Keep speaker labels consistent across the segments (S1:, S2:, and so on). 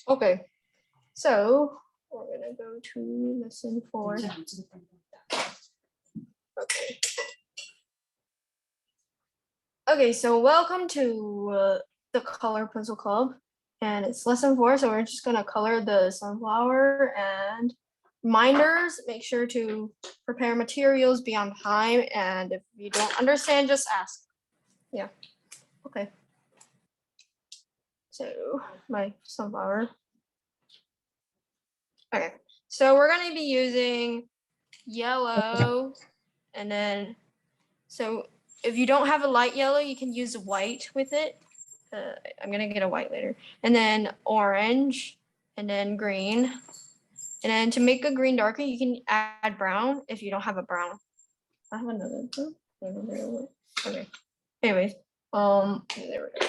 S1: Okay, so we're gonna go to lesson 4. Okay. Okay, so welcome to the Color Pencil Club, and it's lesson 4. So we're just gonna color the sunflower. And reminders: make sure to prepare materials, be on time, and if you don't understand, just ask. Yeah. Okay. So my sunflower. Okay, so we're gonna be using yellow, and then so if you don't have a light yellow, you can use white with it. I'm gonna get a white later, and then orange, and then green, and then to make a green darker, you can add brown if you don't have a brown. I have another brown. Okay. Anyways, there we go.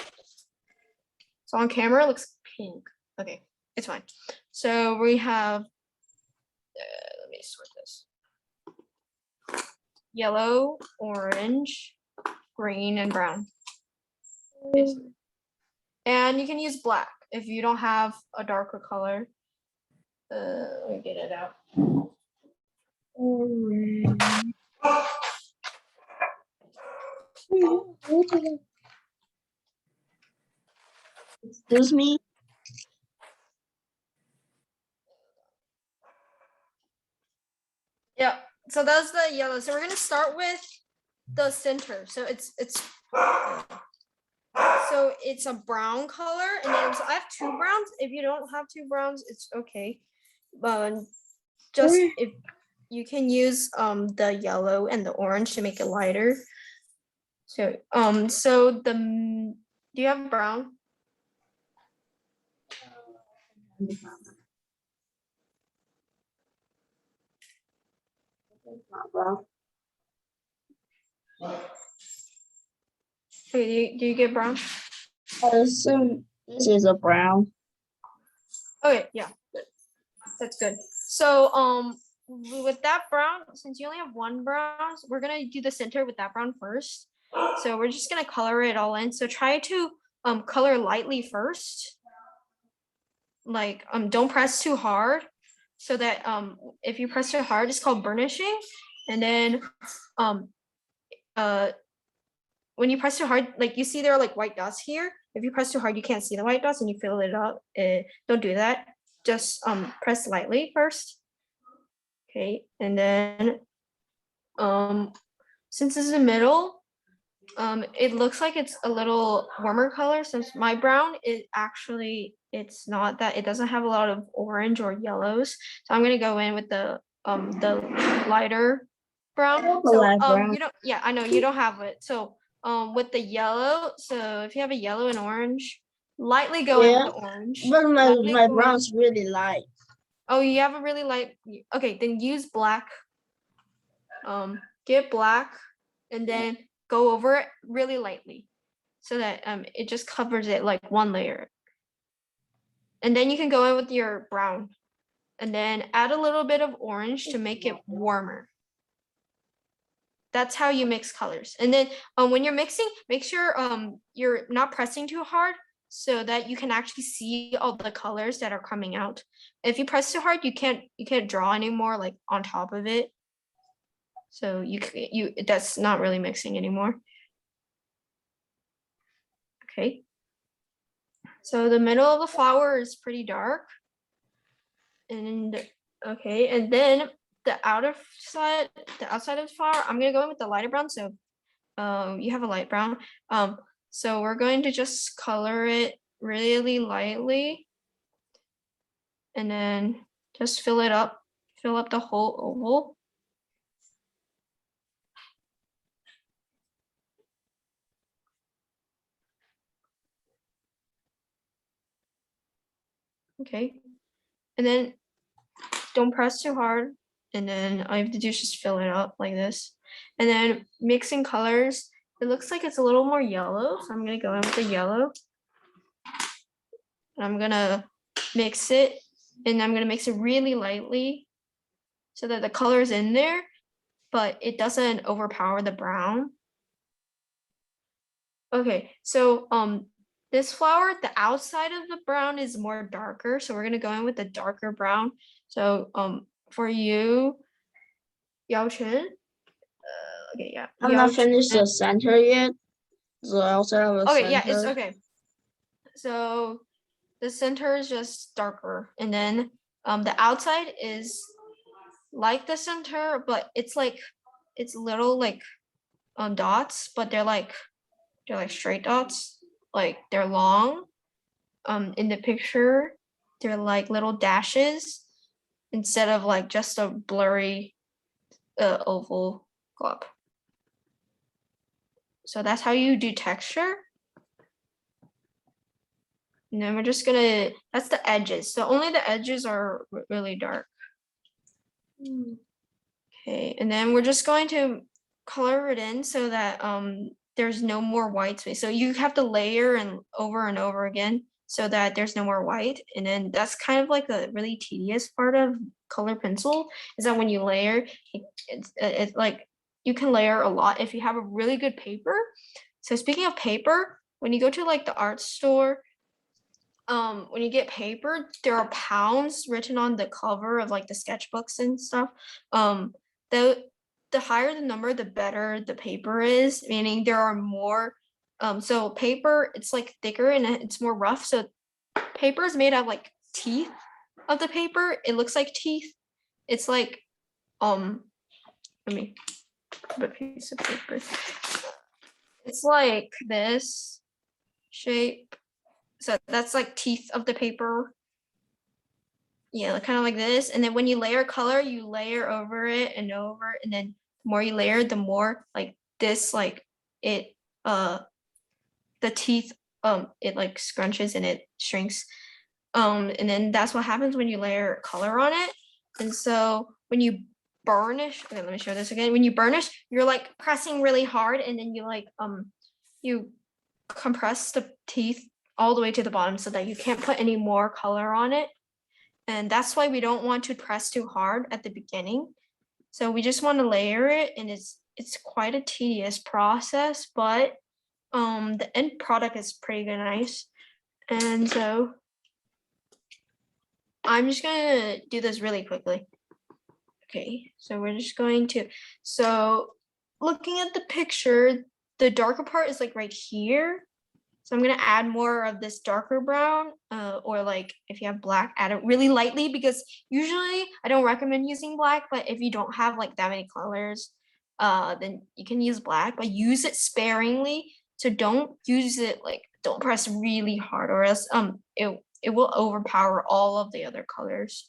S1: So on camera, it looks pink. Okay, it's fine. So we have. Let me sort this. Yellow, orange, green, and brown. And you can use black if you don't have a darker color. Let me get it out.
S2: Excuse me?
S1: Yeah, so that's the yellow. So we're gonna start with the center. So it's a brown color, and then so I have 2 browns. If you don't have 2 browns, it's okay. Just if you can use the yellow and the orange to make it lighter. So do you have brown?
S2: Not brown.
S1: Okay, do you get brown?
S2: I assume this is a brown.
S1: Okay, yeah, good. That's good. So with that brown, since you only have 1 brown, we're gonna do the center with that brown first. So we're just gonna color it all in. So try to color lightly first. Like don't press too hard, so that if you press too hard, it's called burnishing. And then when you press too hard, like you see there are like white dots here. If you press too hard, you can't see the white dots and you fill it up. Don't do that. Just press lightly first. Okay, and then since it's the middle, it looks like it's a little warmer color. Since my brown is actually, it's not that, it doesn't have a lot of orange or yellows. So I'm gonna go in with the lighter brown. So
S2: brown.
S1: you don't, yeah, I know you don't have it. So with the yellow, so if you have a yellow and orange, lightly go in with the orange.
S2: But my brown's really light.
S1: Oh, you have a really light. Okay, then use black. Get black, and then go over it really lightly, so that it just covers it like 1 layer. And then you can go in with your brown, and then add a little bit of orange to make it warmer. That's how you mix colors. And then when you're mixing, make sure you're not pressing too hard, so that you can actually see all the colors that are coming out. If you press too hard, you can't draw anymore, like on top of it. So that's not really mixing anymore. Okay. So the middle of the flower is pretty dark. And okay, and then the outside of the flower, I'm gonna go in with the lighter brown. So you have a light brown. So we're going to just color it really lightly, and then just fill up the whole oval. Okay, and then don't press too hard, and then all you have to do is just fill it up like this. And then mixing colors, it looks like it's a little more yellow, so I'm gonna go in with the yellow. And I'm gonna mix it, and I'm gonna mix it really lightly, so that the color is in there, but it doesn't overpower the brown. Okay, so this flower, the outside of the brown is more darker. So we're gonna go in with the darker brown. So for you, Yao Chen. Okay, yeah.
S2: I'm not
S1: Yao
S2: finished
S1: Chen.
S2: the center yet. The outside of the
S1: Okay, yeah, it's
S2: center.
S1: okay. So the center is just darker, and then the outside is like the center, but it's like it's little like dots, but they're like straight dots, like they're long. In the picture, they're like little dashes instead of like just a blurry oval glob. So that's how you do texture. And then we're just gonna, that's the edges. So only the edges are really dark. Okay, and then we're just going to color it in so that there's no more white space. So you have to layer and over again so that there's no more white. And then that's kind of like a really tedious part of color pencil is that when you layer, it's like you can layer a lot if you have a really good paper. So speaking of paper, when you go to like the art store, when you get paper, there are pounds written on the cover of like the sketchbooks and stuff. The the higher the number, the better the paper is, meaning there are more. So paper, it's like thicker and it's more rough. So paper is made out of like teeth of the paper. It looks like teeth. It's like let me put a piece of paper. It's like this shape. So that's like teeth of the paper. Yeah, kind of like this. And then when you layer color, you layer over it and over. And then the more you layer, the more like this, like it, the teeth, it like scrunches and it shrinks. And then that's what happens when you layer color on it. And so when you burnish, okay, let me show this again. When you burnish, you're like pressing really hard and then you like, you compress the teeth all the way to the bottom so that you can't put any more color on it. And that's why we don't want to press too hard at the beginning. So we just want to layer it, and it's quite a tedious process, but the end product is pretty good, nice. And so I'm just gonna do this really quickly. Okay, so we're just going to, so looking at the picture, the darker part is like right here. So I'm gonna add more of this darker brown, or like if you have black, add it really lightly because usually I don't recommend using black, but if you don't have like that many colors, then you can use black, but use it sparingly. So don't use it like, don't press really hard or else it will overpower all of the other colors.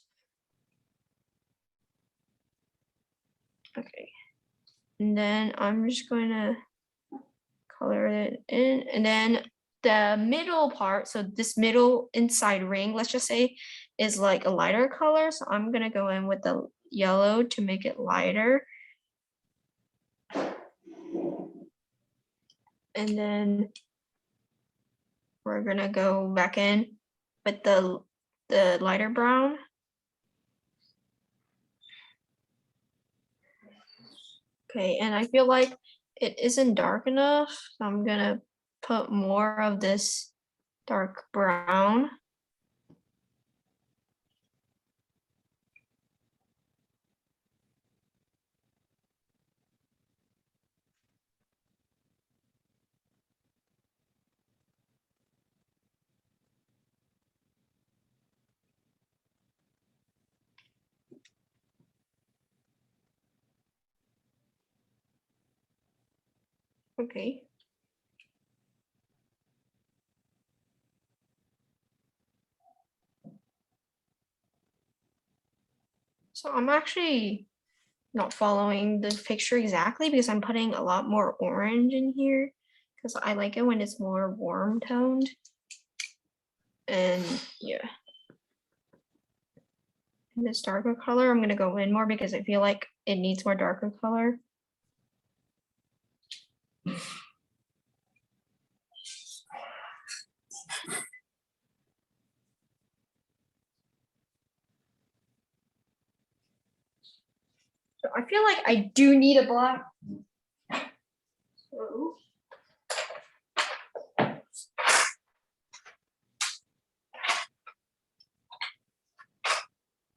S1: Okay, and then I'm just going to color it in, and then the middle part, so this middle inside ring, let's just say, is like a lighter color. So I'm gonna go in with the yellow to make it lighter. And then we're gonna go back in with the lighter brown. Okay, and I feel like it isn't dark enough, so I'm gonna put more of this dark brown. Okay. So I'm actually not following the picture exactly because I'm putting a lot more orange in here because I like it when it's more warm toned. And yeah. And this darker color, I'm gonna go in more because I feel like it needs more darker color. So I feel like I do need a black. So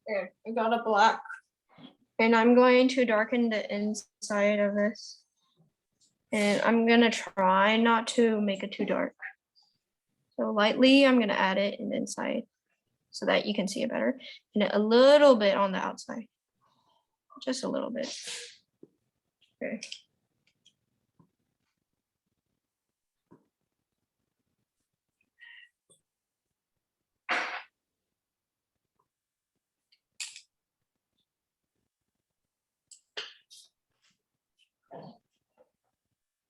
S1: There, I got a black. And I'm going to darken the inside of this. And I'm gonna try not to make it too dark. So lightly, I'm gonna add it in the inside so that you can see it better. And a little bit on the outside. Just a little bit. Okay.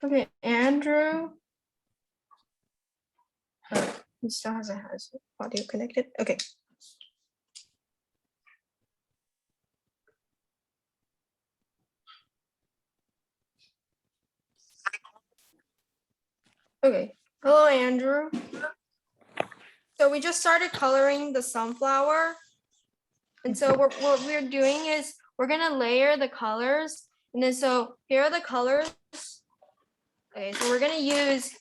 S1: Okay, Andrew. Oh, he still has audio connected. Okay. Okay. Hello, Andrew. So we just started coloring the sunflower. And so what we're doing is we're gonna layer the colors. And then so here are the colors. Okay, so we're gonna use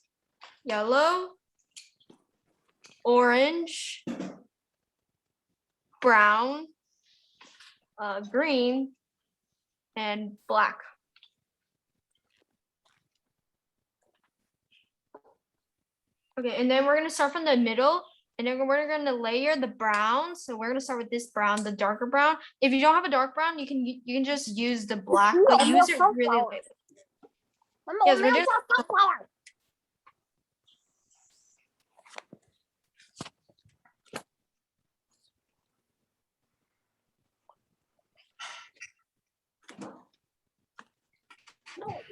S1: yellow, orange, brown, green, and black. Okay, and then we're gonna start from the middle, and then we're gonna layer the brown. So we're gonna start with this brown, the darker brown. If you don't have a dark brown, you can just use the black, but use it really lightly. Yes, we're doing sunflower.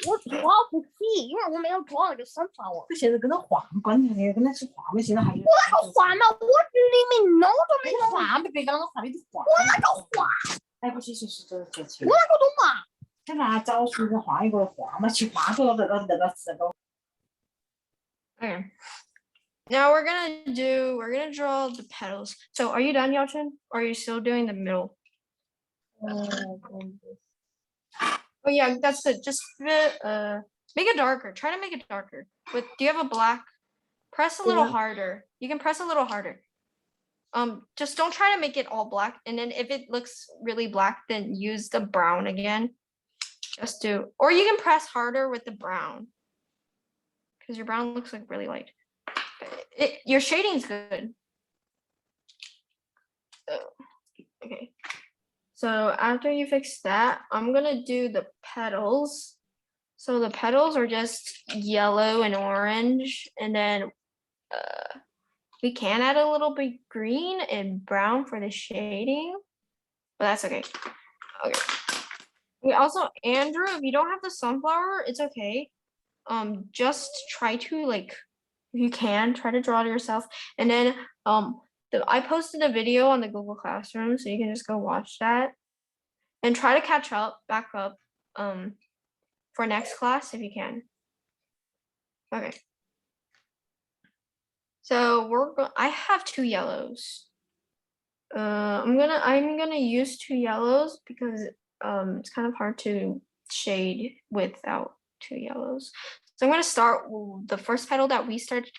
S2: 我主要不记，因为我没有装那个 sunflower。
S3: 现在跟他换，关键是跟他去换嘛，现在还有。
S2: 我那个换嘛，我里面弄都没弄。
S3: 换别个那个换，你就换。
S2: 我那个换。
S3: 哎，不行，是这。
S2: 我那个懂嘛？
S3: 那那找随便换一个换嘛，去换个那个。
S1: Okay. Now we're gonna draw the petals. So are you done, Yao-Chen? Or are you still doing the middle? Oh yeah, that's it. Just make it darker. Try to make it darker. Do you have a black? Press a little harder. You can press a little harder. Just don't try to make it all black. And then if it looks really black, then use the brown again. Or you can press harder with the brown. Because your brown looks like really light. Your shading's good. Okay. So after you fix that, I'm gonna do the petals. So the petals are just yellow and orange, and then we can add a little bit green and brown for the shading, but that's okay. Okay. We also, Andrew, if you don't have the sunflower, it's okay. Just try to, like, if you can, try to draw it yourself. And then I posted a video on the Google Classroom, so you can just go watch that and try to catch back up for next class if you can. Okay. So I have 2 yellows. I'm gonna use 2 yellows because it's kind of hard to shade without 2 yellows. So I'm gonna start with the first petal that we started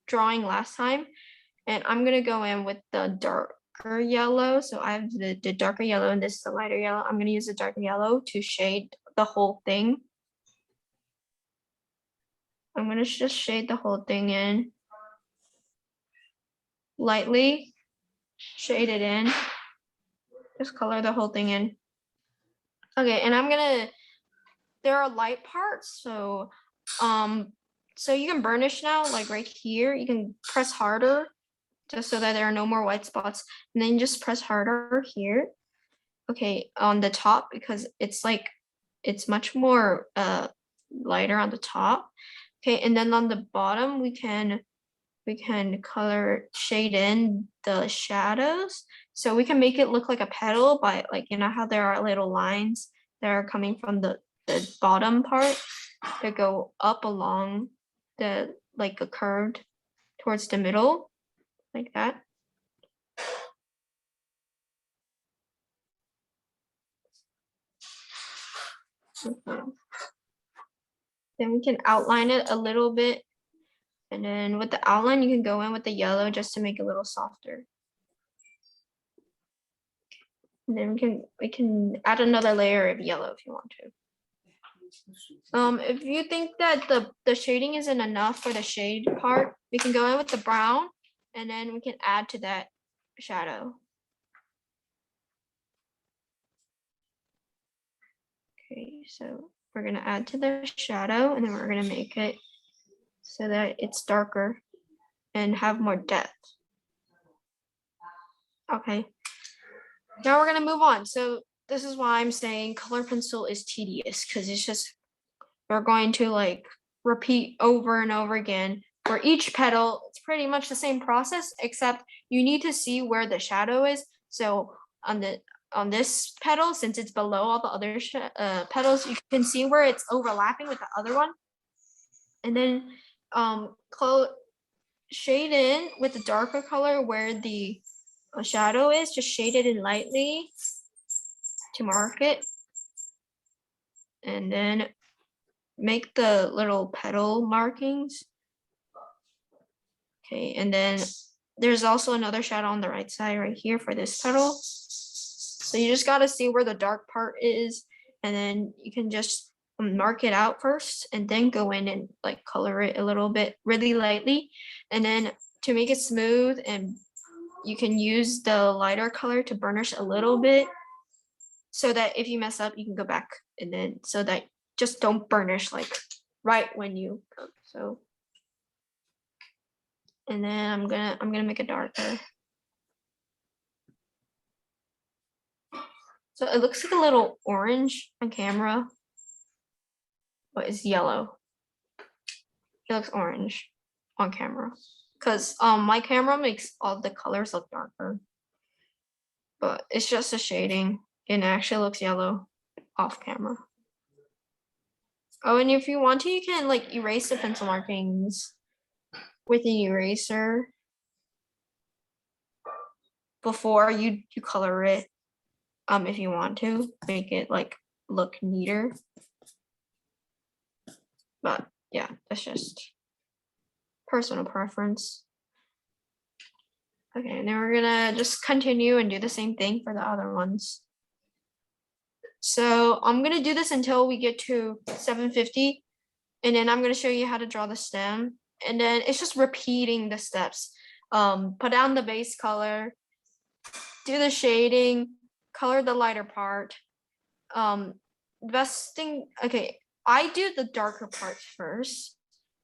S1: drawing last time, and I'm gonna go in with the darker yellow. So I have the darker yellow and this is the lighter yellow. I'm gonna use the darker yellow to shade the whole thing. I'm gonna just shade the whole thing in. Lightly shade it in. Just color the whole thing in. Okay, and there are light parts, so you can burnish now, like right here. You can press harder just so that there are no more white spots, and then just press harder here. Okay, on the top, because it's much more lighter on the top. Okay, and then on the bottom we can shade in the shadows, so we can make it look like a petal by, like, you know how there are little lines that are coming from the bottom part that go up along the, like, a curved towards the middle, like that. Okay. Then we can outline it a little bit, and then with the outline you can go in with the yellow just to make it a little softer. And then we can add another layer of yellow if you want to. If you think that the shading isn't enough for the shade part, we can go in with the brown and then we can add to that shadow. Okay, so we're gonna add to the shadow and then we're gonna make it so that it's darker and have more depth. Okay, now we're gonna move on. So this is why I'm saying color pencil is tedious, because it's just, we're going to like repeat over and over again. For each petal, it's pretty much the same process, except you need to see where the shadow is. So on this petal, since it's below all the other petals, you can see where it's overlapping with the other one. And then shade in with the darker color where the shadow is, just shade it in lightly to mark it. And then make the little petal markings. Okay, and then there's also another shadow on the right side right here for this petal. So you just gotta see where the dark part is, and then you can just mark it out first and then go in and like color it a little bit really lightly. And then to make it smooth, and you can use the lighter color to burnish a little bit so that if you mess up, you can go back, and then so that just don't burnish like right when you cook. So, and then I'm gonna make it darker. So it looks like a little orange on camera, but it's yellow. It looks orange on camera because my camera makes all the colors look darker, but it's just a shading and it actually looks yellow off camera. Oh, and if you want to, you can like erase the pencil markings with an eraser before you color it. If you want to make it like look neater. But yeah, that's just personal preference. Okay, and then we're gonna just continue and do the same thing for the other ones. So I'm gonna do this until we get to 750, and then I'm gonna show you how to draw the stem. And then it's just repeating the steps. Put down the base color, do the shading, color the lighter part. Best thing, okay, I do the darker parts first,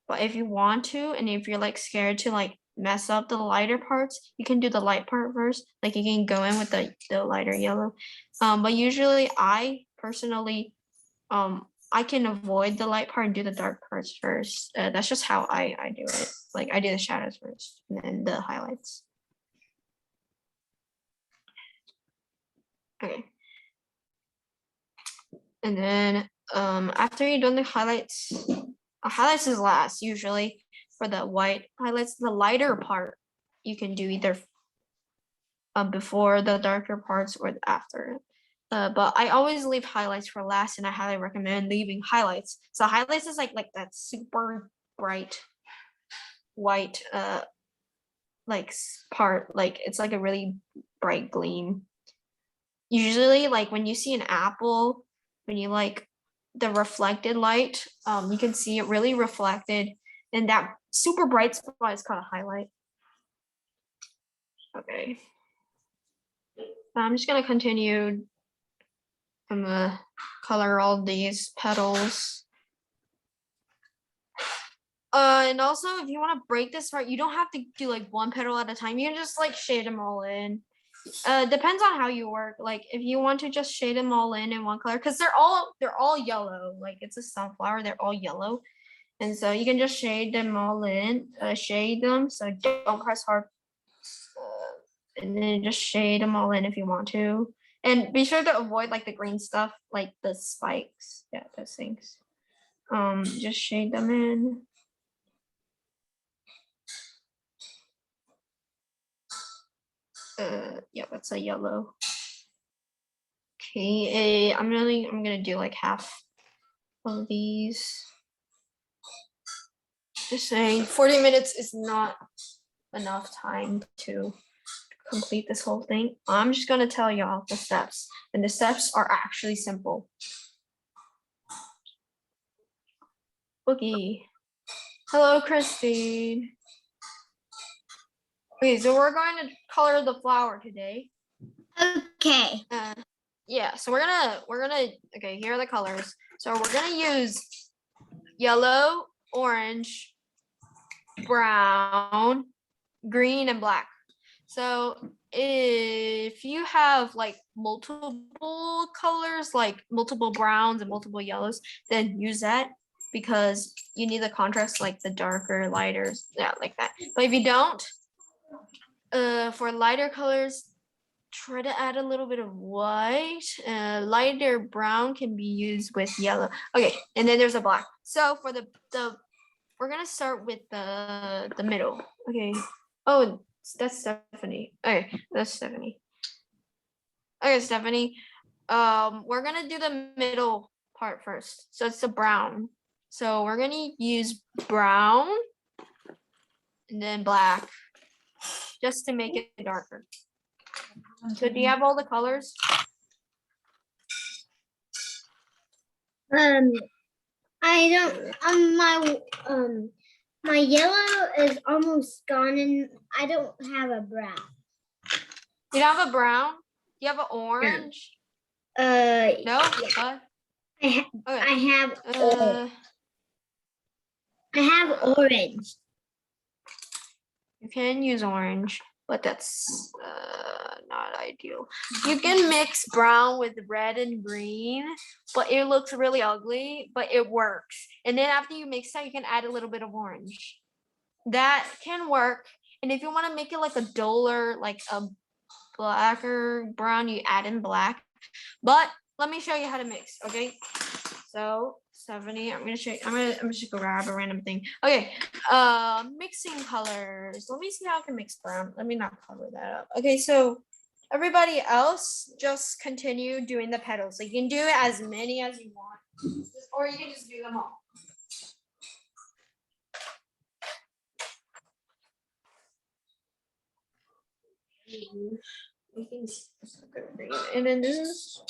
S1: but if you want to, and if you're like scared to like mess up the lighter parts, you can do the light part first. Like you can go in with the lighter yellow. But usually I personally, I can avoid the light part and do the dark parts first. That's just how I do it. Like I do the shadows first and then the highlights. Okay. And then after you've done the highlights is last usually for the white highlights. The lighter part you can do either before the darker parts or after. But I always leave highlights for last, and I highly recommend leaving highlights. So highlights is like that super bright white like part, like it's like a really bright gleam. Usually like when you see an apple, when you like the reflected light, you can see it really reflected, and that super bright spot is called a highlight. Okay, I'm just gonna continue. I'm gonna color all these petals. And also if you want to break this part, you don't have to do like one petal at a time. You can just like shade them all in. Depends on how you work. Like if you want to just shade them all in one color, because they're all yellow. Like it's a sunflower, they're all yellow, and so you can just shade them all in. Shade them, so don't press hard, and then just shade them all in if you want to. And be sure to avoid like the green stuff, like the spikes. Yeah, those things. Just shade them in. Yeah, that's a yellow. Okay, I'm gonna do like half of these. Just saying 40 minutes is not enough time to complete this whole thing, I'm just gonna tell y'all the steps. And the steps are actually simple. Boogie. Hello, Christine. Okay, so we're going to color the flower today.
S4: Okay.
S1: Yeah, so we're gonna okay, here are the colors. So we're gonna use yellow, orange, brown, green, and black. So if you have like multiple colors, like multiple browns and multiple yellows, then use that because you need the contrast, like the darker, lighter, yeah, like that. But if you don't, for lighter colors, try to add a little bit of white. Lighter brown can be used with yellow. Okay, and then there's a black. So for the we're gonna start with the middle. Okay. Oh, that's Stephanie. Okay, that's Stephanie. Okay, Stephanie. We're gonna do the middle part first. So it's the brown. So we're gonna use brown and then black just to make it darker. So do you have all the colors?
S4: I don't. My yellow is almost gone, and I don't have a brown.
S1: You don't have a brown? Do you have an orange?
S4: No.
S1: No?
S4: I have
S1: Okay.
S4: I have orange.
S1: You can use orange, but that's not ideal. You can mix brown with red and green, but it looks really ugly, but it works. And then after you mix that, you can add a little bit of orange. That can work. And if you want to make it like a duller, like a blacker brown, you add in black. But let me show you how to mix, okay? So 70, I'm gonna just grab a random thing. Okay, mixing colors. Let me see how I can mix brown. Let me not cover that up. Okay, so everybody else just continue doing the petals. So you can do as many as you want, or you can just do them all. And then this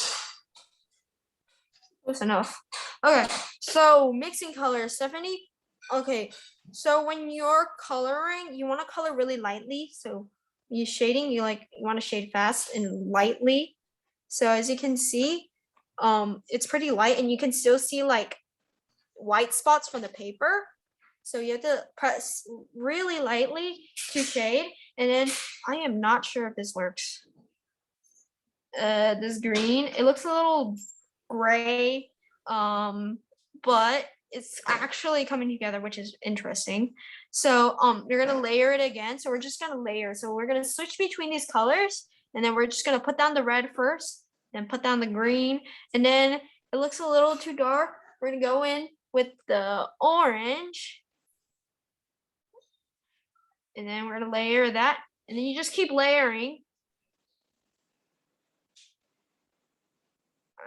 S1: was enough. Okay, so mixing colors, Stephanie. Okay, so when you're coloring, you want to color really lightly. So you shading, you want to shade fast and lightly. So as you can see, it's pretty light, and you can still see like white spots from the paper. So you have to press really lightly to shade. And then I am not sure if this works. This green, it looks a little gray, but it's actually coming together, which is interesting. So you're gonna layer it again. So we're just gonna layer. So we're gonna switch between these colors, and then we're just gonna put down the red first, then put down the green, and then it looks a little too dark. We're gonna go in with the orange, and then we're gonna layer that, and then you just keep layering.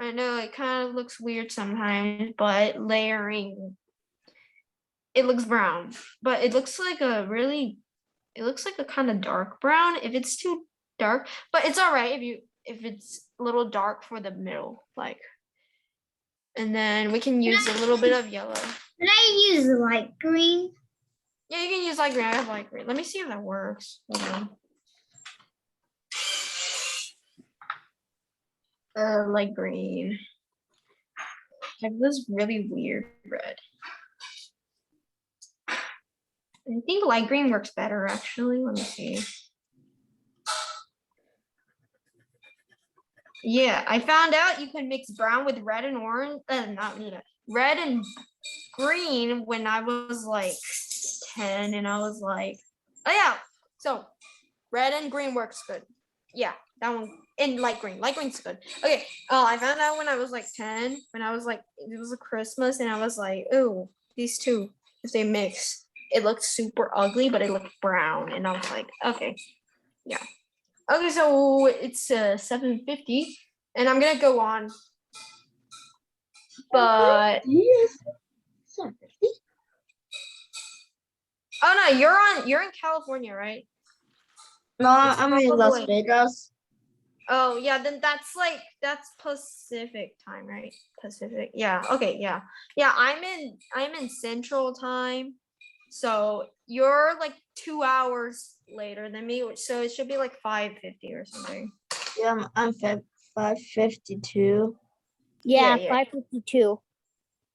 S1: I know it kind of looks weird sometimes, but layering, it looks brown, but it looks like a kind of dark brown if it's too dark, but it's all right if it's a little dark for the middle, like. And then we can use a little bit of yellow.
S4: Can I use light green?
S1: Yeah, you can use light green. I have light green. Let me see if that works. Hold on. Light green. I have this really weird red. I think light green works better, actually. Let me see. Yeah, I found out you can mix brown with red and orange. Red and green when I was like 10, and I was like, oh yeah. So red and green works good. Yeah, that one. And light green. Light green's good. Okay. I found out when I was like 10, when I was like, it was a Christmas, and I was like, oh, these two, if they mix, it looked super ugly, but it looked brown. And I was like, okay. Yeah. Okay, so it's 7:50, and I'm gonna go on. But
S2: Yes. 7:50.
S1: oh no, you're in California, right?
S2: No,
S1: It's
S2: I'm in Las
S1: probably-
S2: Vegas.
S1: Oh yeah, then that's Pacific time, right? Pacific. Yeah. Okay. Yeah. Yeah. I'm in Central time, so you're like 2 hours later than me, so it should be like 5:50 or something.
S2: Yeah, I'm 5:52.
S4: Yeah,
S1: yeah.
S4: 5:52.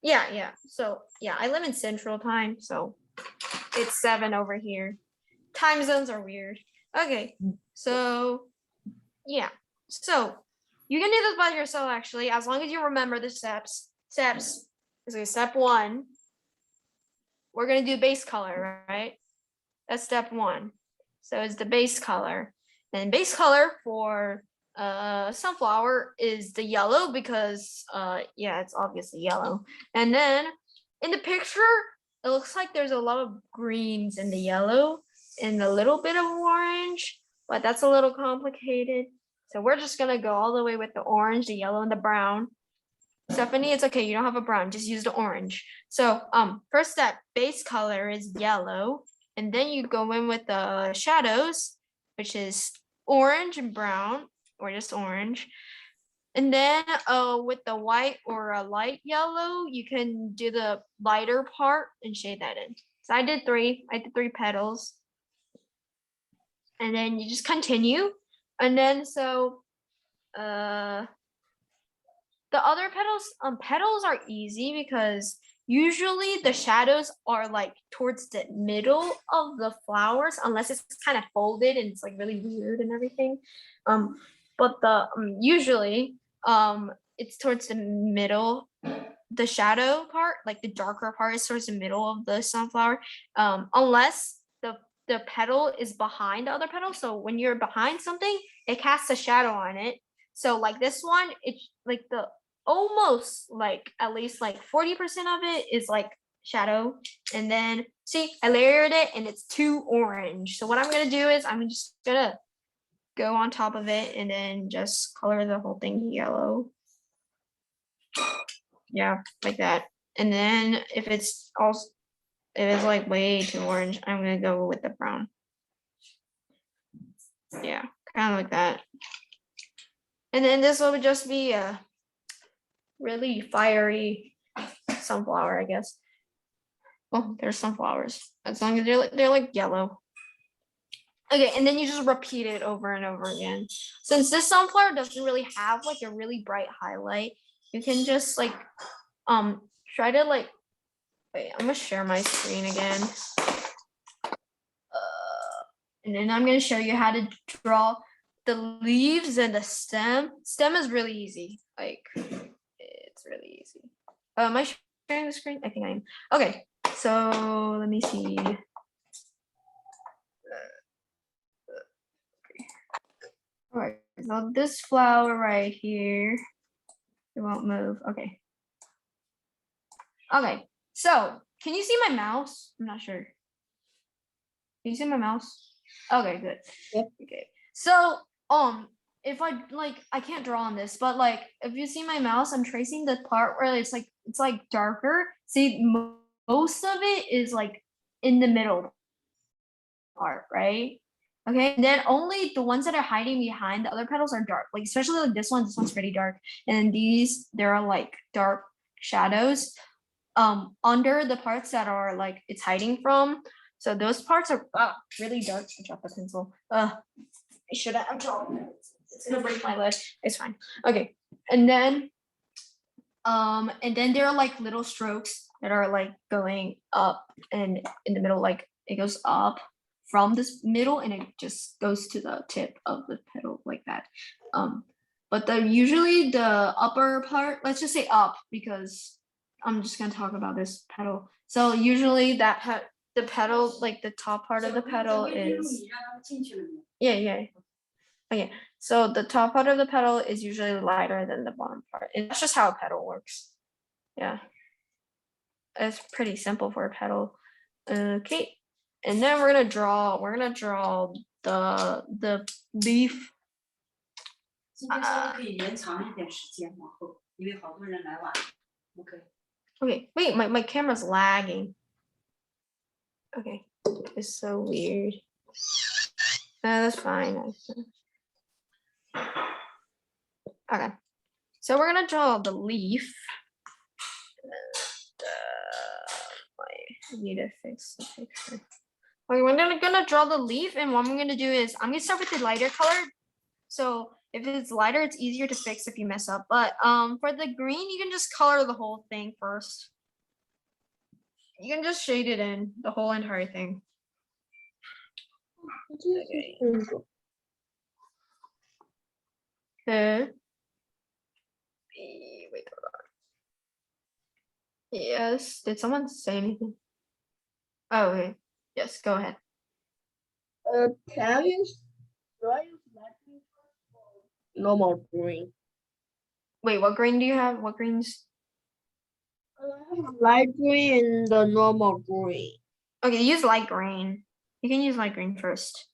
S1: Yeah. Yeah. So yeah, I live in Central time, so it's 7 over here. Time zones are weird. Okay. So yeah. So you can do this by yourself actually, as long as you remember the steps. Steps. Okay, step 1. We're gonna do base color, right? That's step 1. So it's the base color. And base color for sunflower is the yellow because yeah, it's obviously yellow. And then in the picture, it looks like there's a lot of greens in the yellow and a little bit of orange, but that's a little complicated. So we're just gonna go all the way with the orange, the yellow, and the brown. Stephanie, it's okay, you don't have a brown, just use the orange. So first step, base color is yellow, and then you go in with the shadows, which is orange and brown, or just orange. And then with the white or a light yellow, you can do the lighter part and shade that in. So I did 3 petals. And then you just continue. And then so the other petals are easy because usually the shadows are like towards the middle of the flowers, unless it's kind of folded and it's like really weird and everything. But the usually it's towards the middle. The shadow part, like the darker part, is towards the middle of the sunflower, unless the petal is behind the other petal. So when you're behind something, it casts a shadow on it. So like this one, it's like the almost like at least like 40% of it is like shadow. And then see, I layered it and it's too orange. So what I'm gonna do is I'm just gonna go on top of it and then just color the whole thing yellow. Yeah, like that. And then if it's like way too orange, I'm gonna go with the brown. Yeah, kind of like that. And then this will just be a really fiery sunflower, I guess. Oh, there's sunflowers. As long as they're like yellow. Okay, and then you just repeat it over and over again. Since this sunflower doesn't really have like a really bright highlight, you can just like try to like wait, I'm gonna share my screen again. And then I'm gonna show you how to draw the leaves and the stem. Stem is really easy. Like it's really easy. Am I sharing the screen? I think I am. Okay, so let me see. All right, so this flower right here, it won't move. Okay. Okay, so can you see my mouse? I'm not sure. Can you see my mouse? Okay, good.
S2: Yep.
S1: Okay. So, if I can't draw on this, but like if you see my mouse, I'm tracing the part where it's like darker. See, most of it is like in the middle part, right? Okay, and then only the ones that are hiding behind the other petals are dark. Like especially like this one's pretty dark, and these there are like dark shadows under the parts that are like it's hiding from. So those parts are really dark. I dropped the pencil. I should have dropped it. It's gonna break my leg. It's fine. Okay, and then there are like little strokes that are like going up, and in the middle, like it goes up from this middle, and it just goes to the tip of the petal like that. But usually the upper part, let's just say up because I'm just gonna talk about this petal. So usually the petal, like the top part of the petal is yeah. Okay, so the top part of the petal is usually lighter than the bottom part. And that's just how a petal works. Yeah. It's pretty simple for a petal. Okay. And then we're gonna draw the leaf.
S3: 今天稍微可以延长一点时间往后，因为好多人来晚。OK。
S1: Okay, wait, my camera's lagging. Okay, it's so weird. That's fine. Okay. So we're gonna draw the leaf. I need to fix the picture. Okay, we're gonna draw the leaf, and what I'm gonna do is I'm gonna start with the lighter color. So if it's lighter, it's easier to fix if you mess up. But for the green, you can just color the whole thing first. You can just shade it in, the whole entire thing. Okay. Okay. Wait, hold on. Yes. Did someone say anything? Oh, okay. Yes, go ahead.
S2: Can you do I use light green or normal green?
S1: Wait, what green do you have? What greens?
S2: I have light green and the normal green.
S1: Okay, use light green. You can use light green first.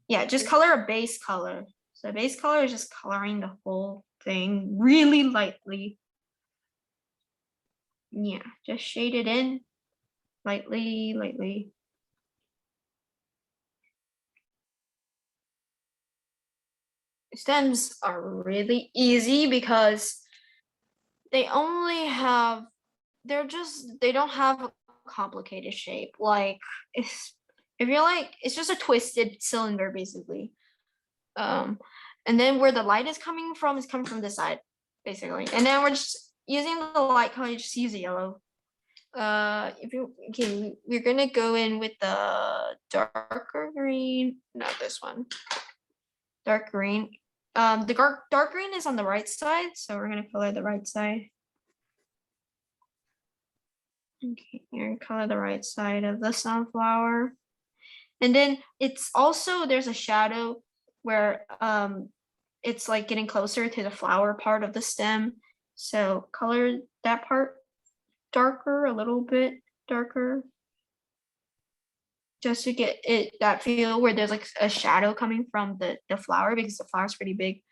S1: Yeah, just color a base color. So base color is just coloring the whole thing really lightly. Yeah, just shade it in lightly. Stems are really easy because they don't have a complicated shape. Like it's just a twisted cylinder basically. And then where the light is coming from this side, basically. And then we're just using the light color, just use yellow. We're gonna go in with the darker green, not this one. Dark green. The dark green is on the right side, so we're gonna color the right side. Okay, you're gonna color the right side of the sunflower. And then it's also, there's a shadow where it's like getting closer to the flower part of the stem. So color that part darker, a little bit darker. Just to get it that feel where there's like a shadow coming from the flower, because the flower's pretty big.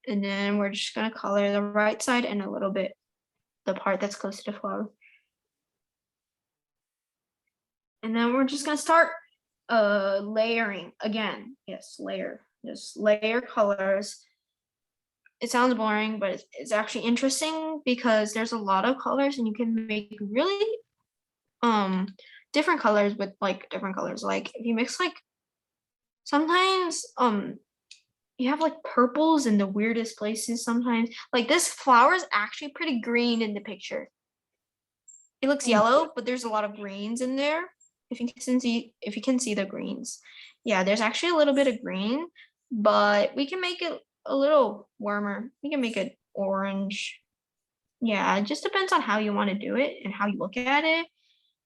S1: And then we're just gonna color the right side and a little bit the part that's close to the flower. And then we're just gonna start layering again. Yes, layer. Just layer colors. It sounds boring, but it's actually interesting because there's a lot of colors and you can make really different colors with like different colors. Like if you mix like sometimes you have like purples in the weirdest places sometimes. Like this flower is actually pretty green in the picture. It looks yellow, but there's a lot of greens in there. If you can see the greens. Yeah, there's actually a little bit of green, but we can make it a little warmer. We can make it orange. Yeah, it just depends on how you want to do it and how you look at it.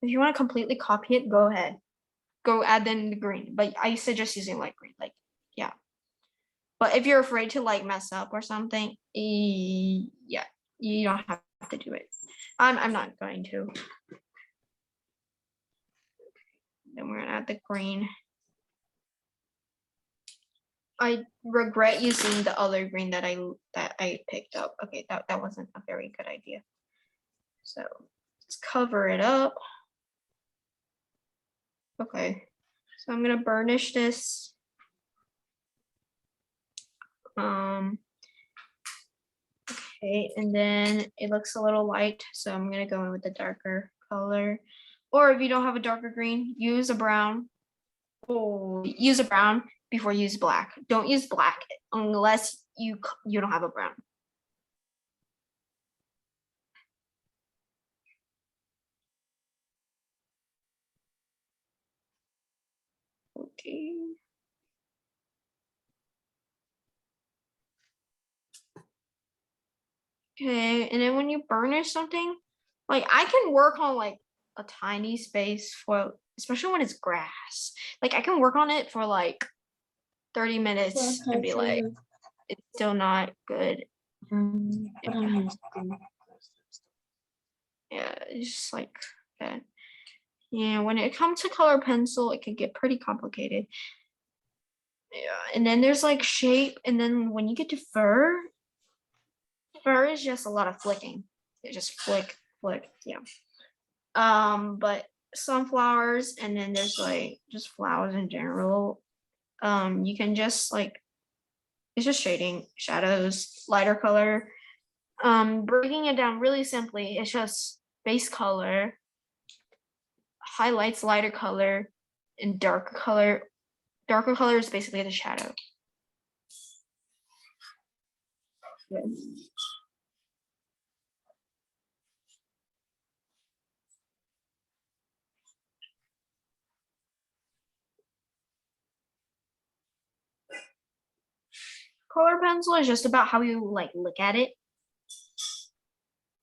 S1: If you want to completely copy it, go ahead. Go add in the green, but I suggest using light green, like, yeah. But if you're afraid to like mess up or something, yeah, you don't have to do it. I'm not going to. Then we're gonna add the green. I regret using the other green that I picked up. Okay, that wasn't a very good idea. So let's cover it up. Okay, so I'm gonna burnish this. Okay, and then it looks a little light, so I'm gonna go in with the darker color. Or if you don't have a darker green, use a brown. Oh, use a brown before you use black. Don't use black unless you don't have a brown. Okay. Okay, and then when you burnish something, like I can work on like a tiny space for, especially when it's grass. Like I can work on it for like 30 minutes and be like, it's still not good. Yeah, it's just like that. Yeah, when it comes to color pencil, it can get pretty complicated. Yeah, and then there's like shape, and then when you get to fur is just a lot of flicking. It just flick, yeah. But sunflowers, and then there's like just flowers in general. You can just like, it's just shading, shadows, lighter color. Breaking it down really simply, it's just base color, highlights, lighter color, and darker color. Darker color is basically the shadow. Good. Color pencil is just about how you like look at it.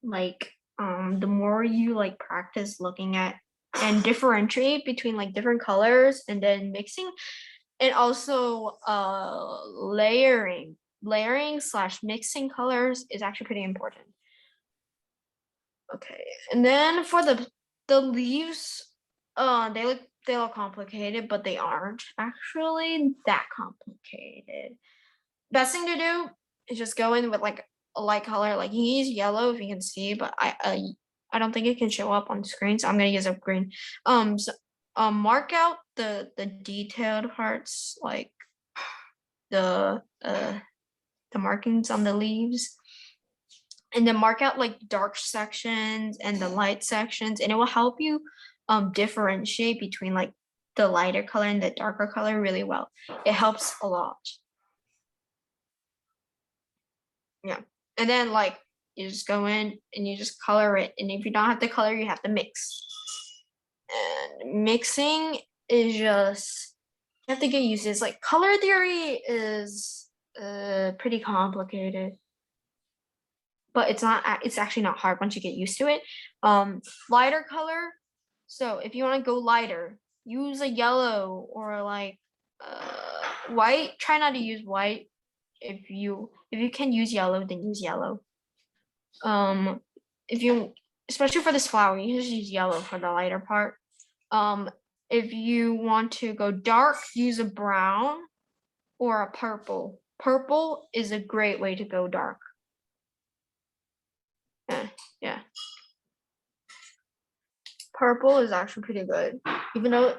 S1: Like the more you like practice looking at and differentiate between like different colors and then mixing, and also layering slash mixing colors is actually pretty important. Okay, and then for the leaves, they look complicated, but they aren't actually that complicated. Best thing to do is just go in with like a light color. Like you can use yellow if you can see, but I don't think it can show up on screen, so I'm gonna use a green. Mark out the detailed parts, like the markings on the leaves, and then mark out like dark sections and the light sections, and it will help you differentiate between like the lighter color and the darker color really well. It helps a lot. Yeah, and then like you just go in and you just color it, and if you don't have the color, you have to mix. And mixing is just, you have to get used to. It's like color theory is pretty complicated, but it's not. It's actually not hard once you get used to it. Lighter color. So if you want to go lighter, use a yellow or like white. Try not to use white. If you can use yellow, then use yellow. If you, especially for this flower, you just use yellow for the lighter part. If you want to go dark, use a brown or a purple. Purple is a great way to go dark. Yeah. Purple is actually pretty good, even though,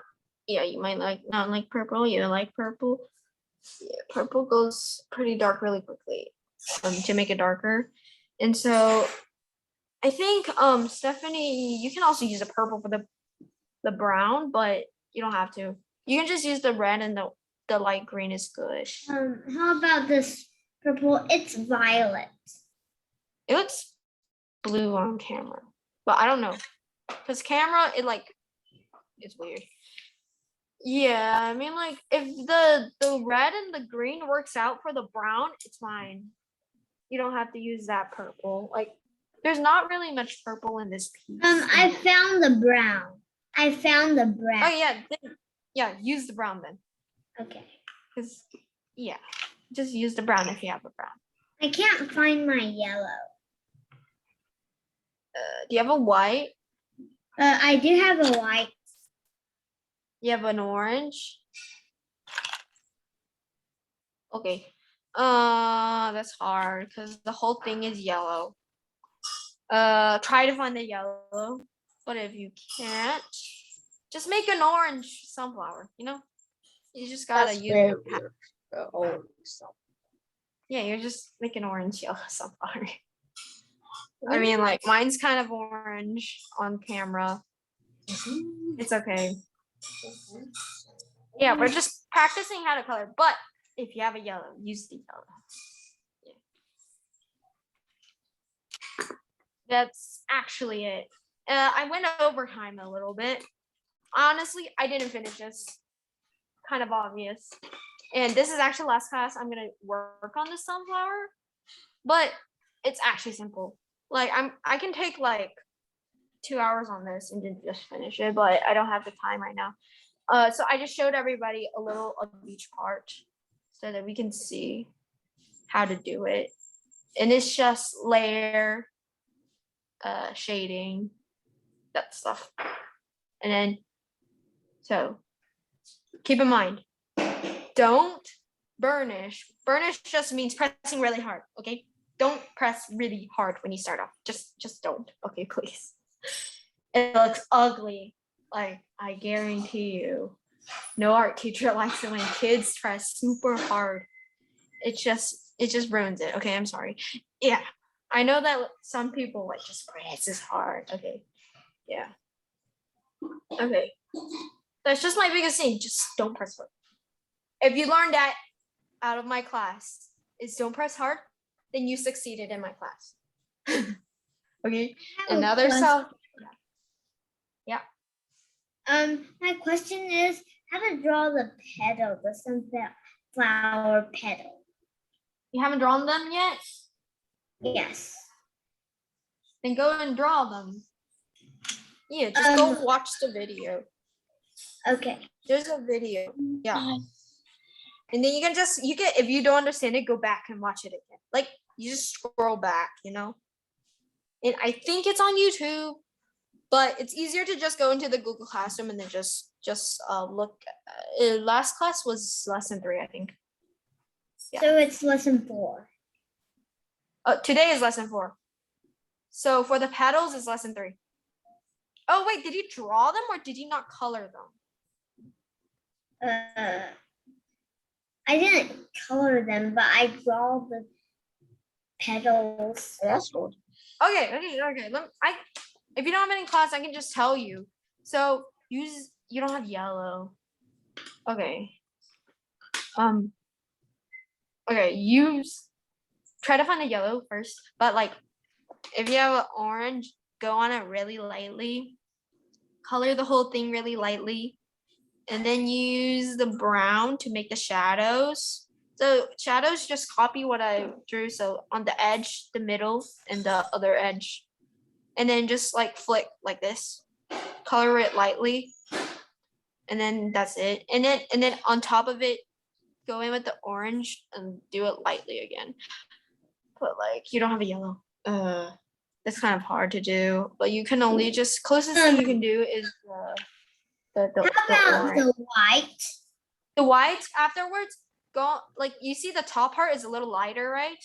S1: yeah, you might not like purple. You don't like purple. Yeah, purple goes pretty dark really quickly to make it darker. And so I think Stephanie, you can also use a purple for the brown, but you don't have to. You can just use the red, and the light green is good.
S4: How about this purple? It's violet.
S1: It looks blue on camera, but I don't know, because camera, it's weird. Yeah, I mean, like, if the red and the green works out for the brown, it's fine. You don't have to use that purple. Like, there's not really much purple in this piece.
S4: I found the brown.
S1: Oh yeah, yeah. Use the brown then.
S4: Okay.
S1: Cause yeah, just use the brown if you have a brown.
S4: I can't find my yellow.
S1: Do you have a white?
S4: I do have a white.
S1: You have an orange? Okay. That's hard because the whole thing is yellow. Try to find the yellow, but if you can't, just make an orange sunflower, you know? You just gotta use
S2: orange stuff.
S1: Yeah, you're just making orange yellow sunflower. I mean, like, mine's kind of orange on camera. It's okay. Yeah, we're just practicing how to color, but if you have a yellow, use the yellow. Yeah. That's actually it. I went over time a little bit. Honestly, I didn't finish this. Kind of obvious. And this is actually last class. I'm gonna work on the sunflower, but it's actually simple. Like I can take like 2 hours on this and then just finish it, but I don't have the time right now. So I just showed everybody a little of each part so that we can see how to do it. And it's just layer, shading, that stuff. And then, so keep in mind, don't burnish. Burnish just means pressing really hard, okay? Don't press really hard when you start off. Just don't, okay, please. It looks ugly. Like, I guarantee you, no art teacher likes it when kids try super hard. It just ruins it. Okay, I'm sorry. Yeah, I know that some people like just press is hard. Okay, yeah. Okay, that's just my biggest thing. Just don't press hard. If you learned that out of my class is don't press hard, then you succeeded in my class. Okay, another self.
S4: My question is how to draw the petal, the sunflower petal.
S1: You haven't drawn them yet?
S4: Yes.
S1: Then go and draw them. Yeah, just go watch the video.
S4: Okay.
S1: There's a video. Yeah. And then you can if you don't understand it, go back and watch it again. Like you just scroll back, you know? And I think it's on YouTube, but it's easier to just go into the Google Classroom and then just look. Last class was lesson 3, I think. Yeah.
S4: So it's lesson 4.
S1: Today is lesson 4. So for the petals is lesson 3. Oh wait, did you draw them or did you not color them?
S4: I didn't color them, but I draw the petals.
S2: That's good.
S1: Okay. If you don't have any class, I can just tell you. So you don't have yellow. Okay. Okay, try to find a yellow first, but like if you have an orange, go on it really lightly. Color the whole thing really lightly. And then use the brown to make the shadows. So shadows, just copy what I drew. So on the edge, the middle, and the other edge. And then just like flick like this. Color it lightly. And then that's it. And then on top of it, go in with the orange and do it lightly again. But like you don't have a yellow. That's kind of hard to do. But you can only just closest thing you can do is
S4: How about
S1: orange.
S4: the white?
S1: The white afterwards, go like you see the top part is a little lighter, right?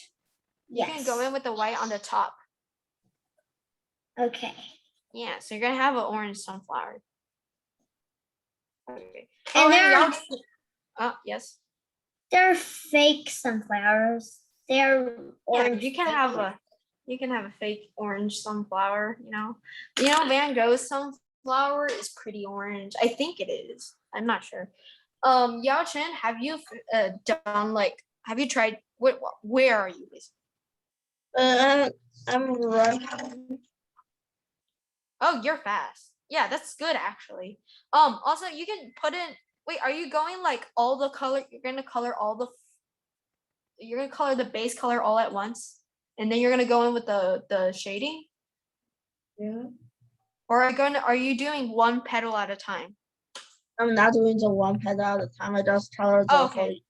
S1: You can go in with the white on the top.
S4: Okay.
S1: Yeah, so you're gonna have an orange sunflower. Okay.
S4: And
S1: Yes.
S4: they're fake sunflowers. They're orange.
S1: Yeah, you can have a fake orange sunflower, you know. Van Gogh's sunflower is pretty orange. I think it is. I'm not sure. Yao Chen, have you have you tried where are you basically?
S2: I'm right.
S1: Oh, you're fast. Yeah, that's good actually. Also you can put in wait, are you going like all the color you're gonna color the base color all at once? And then you're gonna go in with the shading?
S2: Yeah.
S1: Or are you doing one petal at a time?
S2: I'm not doing the one petal at a time. I just color the
S1: Okay.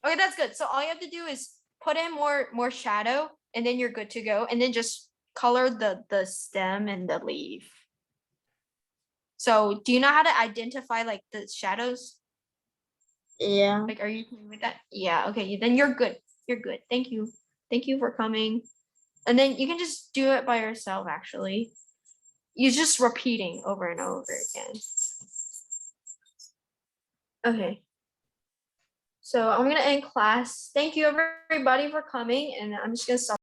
S1: Okay, that's good. So all you have to do is put in more shadow and then you're good to go. And then just color the stem and the leaf. So do you know how to identify like the shadows?
S2: Yeah.
S1: Like, are you playing with that? Yeah, okay, then you're good. You're good. Thank you. Thank you for coming. And then you can just do it by yourself, actually. You're just repeating over and over again. Okay. So I'm going to end class. Thank you, everybody, for coming. And I'm just going to stop.